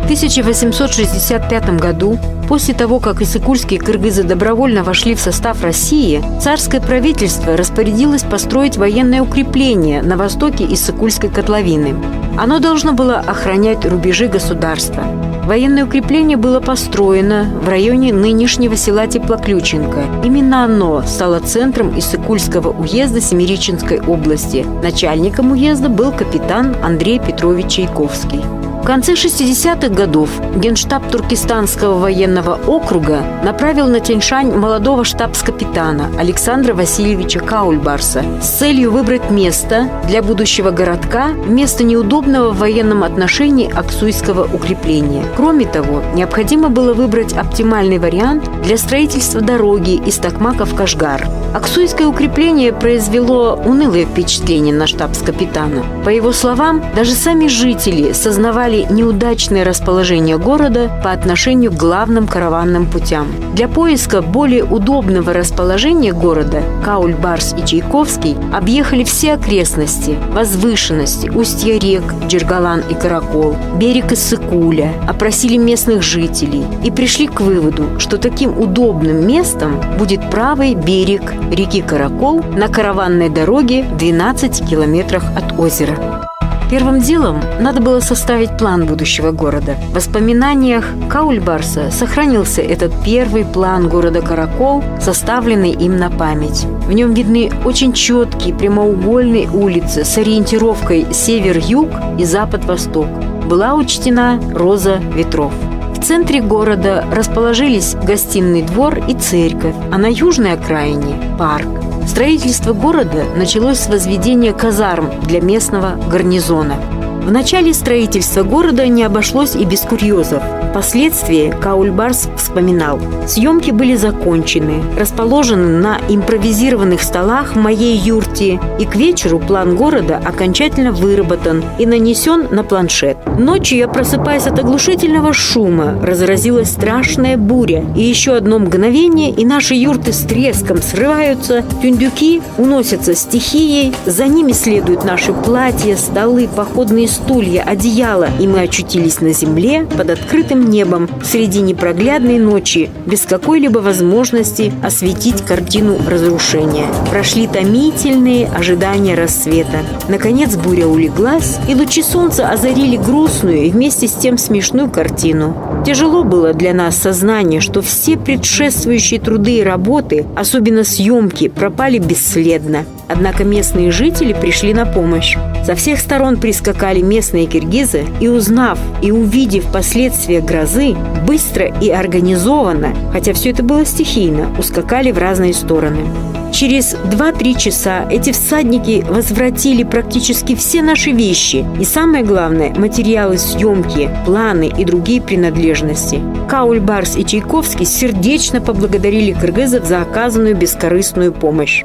В 1865 году, после того, как иссык-кульские кыргызы добровольно вошли в состав России, царское правительство распорядилось построить военное укрепление на востоке Иссык-кульской котловины. Оно должно было охранять рубежи государства. Военное укрепление было построено в районе нынешнего села Теплоключенко. Именно оно стало центром Иссык-кульского уезда Семиреченской области. Начальником уезда был капитан Андрей Петрович Чайковский. В конце 60-х годов Генштаб Туркестанского военного округа направил на Тянь-Шань молодого штабс-капитана Александра Васильевича Каульбарса с целью выбрать место для будущего городка вместо неудобного в военном отношении Аксуйского укрепления. Кроме того, необходимо было выбрать оптимальный вариант для строительства дороги из Токмака в Кашгар. Аксуйское укрепление произвело унылое впечатление на штабс-капитана. По его словам, даже сами жители сознавали неудачное расположение города по отношению к главным караванным путям. Для поиска более удобного расположения города Каульбарс и Чайковский объехали все окрестности, возвышенности, устья рек Джергалан и Каракол, берег Иссык-куля, опросили местных жителей и пришли к выводу, что таким удобным местом будет правый берег реки Каракол на караванной дороге в 12 километрах от озера. Первым делом надо было составить план будущего города. В воспоминаниях Каульбарса сохранился этот первый план города Каракол, составленный им на память. В нем видны очень четкие прямоугольные улицы с ориентировкой север-юг и запад-восток. Была учтена роза ветров. В центре города расположились гостиный двор и церковь, а на южной окраине – парк. Строительство города началось с возведения казарм для местного гарнизона. В начале строительства города не обошлось и без курьезов. Впоследствии Каульбарс вспоминал: съемки были закончены, расположены на импровизированных столах в моей юрте, и к вечеру план города окончательно выработан и нанесен на планшет. Ночью я просыпаюсь от оглушительного шума, разразилась страшная буря, и еще одно мгновение, и наши юрты с треском срываются, тюндюки уносятся стихией, за ними следуют наши платья, столы, походные стулья, одеяла, и мы очутились на земле под открытым небом среди непроглядной ночи, без какой-либо возможности осветить картину разрушения. Прошли томительные ожидания рассвета. Наконец буря улеглась, и лучи солнца озарили грустную и вместе с тем смешную картину. Тяжело было для нас сознание, что все предшествующие труды и работы, особенно съемки, пропали бесследно. Однако местные жители пришли на помощь. Со всех сторон прискакали местные киргизы и, узнав и увидев последствия грозы, быстро и организованно, хотя все это было стихийно, ускакали в разные стороны. Через 2-3 часа эти всадники возвратили практически все наши вещи и, самое главное, материалы съемки, планы и другие принадлежности. Каульбарс и Чайковский сердечно поблагодарили кыргызов за оказанную бескорыстную помощь.